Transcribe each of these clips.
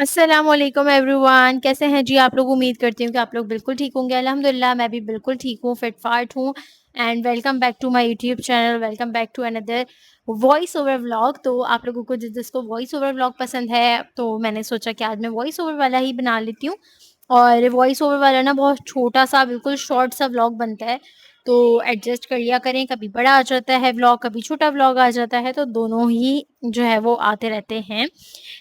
अस्सलामुअलैकुम एवरीवन, कैसे हैं जी आप लोग। उम्मीद करती हूँ कि आप लोग बिल्कुल ठीक होंगे। अल्हम्दुलिल्लाह मैं भी बिल्कुल ठीक हूँ, फिट-फाट हूँ। And welcome back to my YouTube channel, welcome back to another voice over vlog. तो आप लोगों को जिसको वॉइस ओवर व्लॉग पसंद है, तो मैंने सोचा कि आज मैं वॉइस ओवर वाला ही बना लेती हूँ। और वॉइस ओवर वाला ना बहुत छोटा-सा बिल्कुल शॉर्ट सा व्लॉग बनता है, तो एडजस्ट कर लिया करें। कभी बड़ा आ जाता है व्लॉग, कभी छोटा व्लॉग आ जाता है, तो दोनों ही जो है वो आते रहते हैं।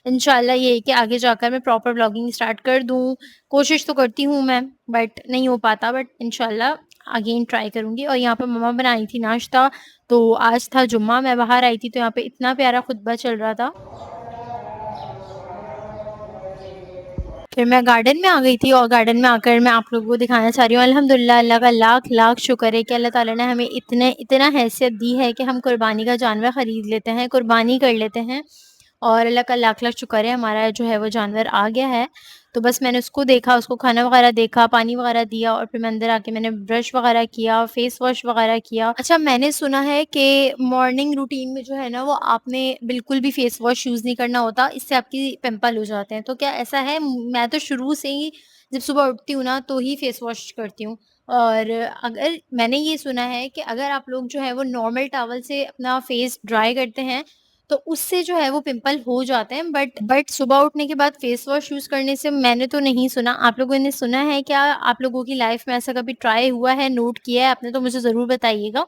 इंशाल्लाह ये है कि आगे जाकर मैं प्रॉपर व्लॉगिंग स्टार्ट कर दूँ। कोशिश तो करती हूँ मैं, बट नहीं हो पाता, बट इंशाल्लाह अगेन ट्राई करूँगी। और यहाँ पे मम्मा बनाई थी नाश्ता, तो आज था जुम्मा, मैं बाहर आई थी तो यहाँ पे इतना प्यारा खुतबा चल रहा था। फिर मैं गार्डन में आ गई थी और गार्डन में आकर मैं आप लोगों को दिखाना चाह रही हूँ। अल्हम्दुलिल्लाह अल्लाह का लाख-लाख शुक्र है कि अल्लाह ताला ने हमें इतना हैसियत दी है कि हम कुर्बानी का जानवर ख़रीद लेते हैं, कुर्बानी कर लेते हैं। और अल्लाह का लाख-लाख शुक्र है, हमारा जो है वो जानवर आ गया है। तो बस मैंने उसको देखा, उसको खाना वगैरह देखा, पानी वगैरह दिया और फिर मैं अंदर आके मैंने ब्रश वगैरह किया, फेस वॉश वगैरह किया। अच्छा, मैंने सुना है कि मॉर्निंग रूटीन में जो है ना वो आपने बिल्कुल भी फेस वॉश यूज़ नहीं करना होता, इससे आपकी पिंपल हो जाते हैं। तो क्या ऐसा है? मैं तो शुरू से ही जब सुबह उठती हूँ ना तो ही फेस वॉश करती हूँ। और अगर मैंने ये सुना है कि अगर आप लोग जो है वो नॉर्मल टॉवल से अपना फेस ड्राई करते हैं तो उससे जो है वो पिंपल हो जाते हैं, बट सुबह उठने के बाद फेस वॉश यूज़ करने से मैंने तो नहीं सुना। आप लोगों ने सुना है क्या? आप लोगों की लाइफ में ऐसा कभी ट्राई हुआ है, नोट किया है आपने? तो मुझे ज़रूर बताइएगा।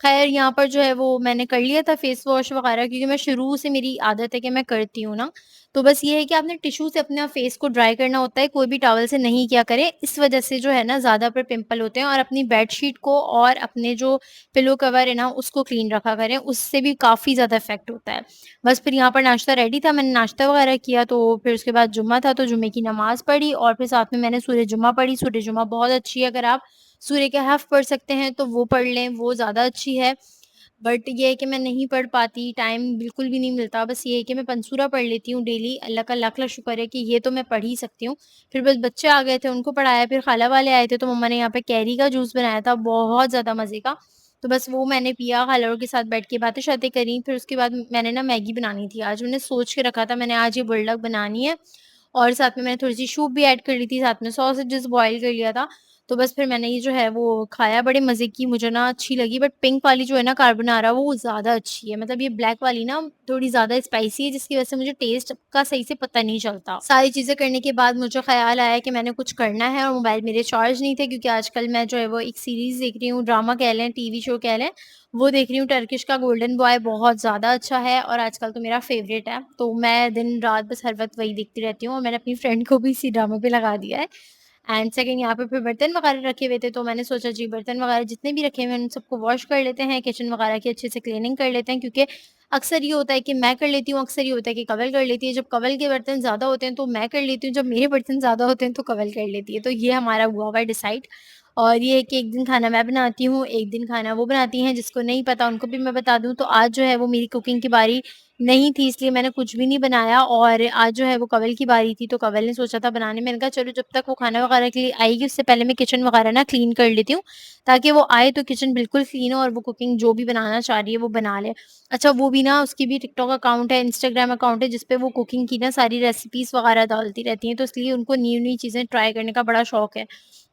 ख़ैर यहाँ पर जो है वो मैंने कर लिया था फेस वॉश वग़ैरह, क्योंकि मैं शुरू से मेरी आदत है कि मैं करती हूँ ना। तो बस ये है कि आपने टिश्यू से अपना फेस को ड्राई करना होता है, कोई भी टॉवल से नहीं किया करें। इस वज़ह से जो है ना ज़्यादा पर पिंपल होते हैं। और अपनी बेडशीट को और अपने जो पिलो कवर है ना उसको क्लीन रखा करें, उससे भी काफ़ी ज़्यादा इफ़ेक्ट होता है। बस फिर यहाँ पर नाश्ता रेडी था, मैंने नाश्ता वग़ैरह किया, तो फिर उसके बाद जुम्मा था तो जुम्मे की नमाज़ पढ़ी और फिर साथ में मैंने सूरह जुम्मा पढ़ी। सूरह जुम्मा बहुत अच्छी है, अगर आप सूर्य के हफ़ पढ़ सकते हैं तो वो पढ़ लें, वो ज़्यादा अच्छी है। बट ये है कि मैं नहीं पढ़ पाती, टाइम बिल्कुल भी नहीं मिलता। बस ये है कि मैं पंसूरा पढ़ लेती हूँ डेली। अल्लाह का लाख-लाख शुक्र है कि ये तो मैं पढ़ ही सकती हूँ। फिर बस बच्चे आ गए थे, उनको पढ़ाया, फिर खाला वाले आए थे तो मम्मा ने यहाँ पे कैरी का जूस बनाया था, बहुत ज़्यादा मज़े का। तो बस वो मैंने पिया, खालाओं के साथ बैठ के बातें-शातें करी। फिर उसके बाद मैंने ना मैगी बनानी थी आज, मैंने सोच के रखा था मैंने आज ये बुलडग बनानी है। और साथ में मैंने थोड़ी-सी सूप भी ऐड कर ली थी, साथ में सॉसेजेस बॉयल कर लिया था। तो बस फिर मैंने ये जो है वो खाया, बड़े मज़े की मुझे ना अच्छी लगी। बट पिंक वाली जो है ना कार्बोनारा, वो ज़्यादा अच्छी है। मतलब ये ब्लैक वाली ना थोड़ी ज़्यादा स्पाइसी है, जिसकी वज़ह से मुझे टेस्ट का सही से पता नहीं चलता। सारी चीज़ें करने के बाद मुझे ख़्याल आया कि मैंने कुछ करना है और मोबाइल मेरे चार्ज नहीं थे, क्योंकि आजकल मैं जो है वो एक सीरीज़ देख रही हूँ, ड्रामा कह लें, टीवी शो कह लें, वो देख रही हूँ टर्किश का गोल्डन बॉय। बहुत ज़्यादा अच्छा है और आजकल तो मेरा फ़ेवरेट है। तो मैं दिन-रात बस हर वक़्त वही देखती रहती हूँ और मैंने अपनी फ्रेंड को भी इसी ड्रामे पे लगा दिया है। एंड सेकंड यहाँ पे फिर बर्तन वगैरह रखे हुए थे, तो मैंने सोचा जी बर्तन वगैरह जितने भी रखे हुए हैं उन सबको वॉश कर लेते हैं, किचन वगैरह की अच्छे से क्लीनिंग कर लेते हैं। क्योंकि अक्सर ये होता है कि मैं कर लेती हूँ, अक्सर ये होता है कि कवल कर लेती है। जब कवल के बर्तन ज़्यादा होते हैं तो मैं कर लेती हूँ, जब मेरे बर्तन ज़्यादा होते हैं तो कवल कर लेती है। तो ये हमारा हुआ हुआ है डिसाइड। और ये है कि एक दिन खाना मैं बनाती हूँ, एक दिन खाना वो बनाती हैं। जिसको नहीं पता उनको भी मैं बता दूँ, तो आज जो है वो मेरी कुकिंग की बारी नहीं थी, इसलिए मैंने कुछ भी नहीं बनाया। और आज जो है वो कवल की बारी थी, तो कवल ने सोचा था बनाने। मैंने कहा चलो जब तक वो खाना वगैरह के लिए आएगी उससे पहले मैं किचन वगैरह ना क्लीन कर लेती हूँ, ताकि वो आए तो किचन बिल्कुल क्लीन हो और वो कुकिंग जो भी बनाना चाह रही है वो बना ले। अच्छा, वो भी ना उसकी भी टिकटॉक अकाउंट है, इंस्टाग्राम अकाउंट है, जिसपे वो कुकिंग की ना सारी रेसिपीज़ वगैरह डालती रहती हैं, तो इसलिए उनको न्यू-न्यू चीज़ें ट्राई करने का बड़ा शौक है।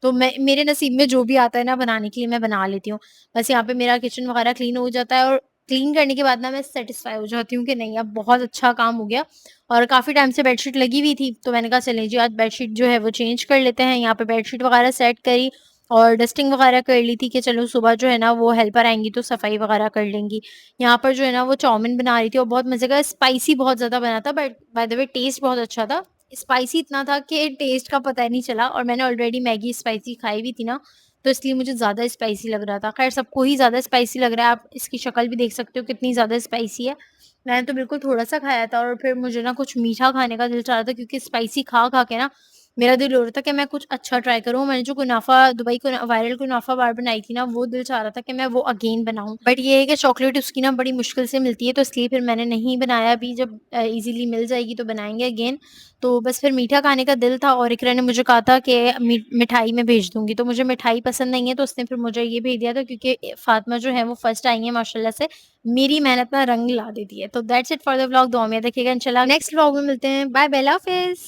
तो मैं, मेरे नसीब में जो भी आता है ना बनाने के लिए मैं बना लेती हूँ। बस यहाँ पे मेरा किचन वगैरह क्लीन हो जाता है और क्लीन करने के बाद ना मैं सैटिस्फाई हो जाती हूँ कि नहीं, अब बहुत अच्छा काम हो गया। और काफ़ी टाइम से बेडशीट लगी हुई थी, तो मैंने कहा चलें जी आज बेडशीट जो है वो चेंज कर लेते हैं। यहाँ पे बेडशीट वगैरह सेट करी और डस्टिंग वगैरह कर ली थी कि चलो सुबह जो है ना वो हेल्पर आएँगी तो सफाई वगैरह कर लेंगी। यहाँ पर जो है ना वो चाउमीन बना रही थी और बहुत मज़े का, स्पाइसी बहुत ज़्यादा बना था, but by the way taste बहुत अच्छा था। स्पाइसी इतना था कि टेस्ट का पता ही नहीं चला, और मैंने ऑलरेडी मैगी स्पाइसी खाई हुई थी ना, तो इसलिए मुझे ज़्यादा स्पाइसी लग रहा था। ख़ैर सबको ही ज़्यादा स्पाइसी लग रहा है, आप इसकी शक्ल भी देख सकते हो कितनी ज़्यादा स्पाइसी है। मैंने तो बिल्कुल थोड़ा-सा खाया था और फिर मुझे ना कुछ मीठा खाने का दिल चाह रहा था, क्योंकि स्पाइसी खा-खा के ना मेरा दिल हो रहा था कि मैं कुछ अच्छा ट्राई करूँ। मैंने जो कुनाफ़ा दुबई वायरल कुनाफ़ा बार बनाई थी ना, वो दिल चाह रहा था कि मैं वो अगेन बनाऊँ। बट ये है कि चॉकलेट उसकी ना बड़ी मुश्किल से मिलती है, तो इसलिए फिर मैंने नहीं बनाया अभी, जब ईज़िली मिल जाएगी तो बनाएँगे अगेन। तो बस फिर मीठा खाने का दिल था और इकरा ने मुझे कहा था कि मिठाई मैं भेज दूँगी, तो मुझे मिठाई पसंद नहीं है, तो उसने फिर मुझे ये भेज दिया था, क्योंकि फ़ातिमा जो है वो फर्स्ट आई हैं माशाल्लाह से, मेरी मेहनत ना रंग ला देती है। तो that's it for the vlog. दुआ में याद रखिएगा। इंशाल्लाह नेक्स्ट व्लॉग में मिलते हैं। बाय बाय, अल्लाह हाफ़िज़।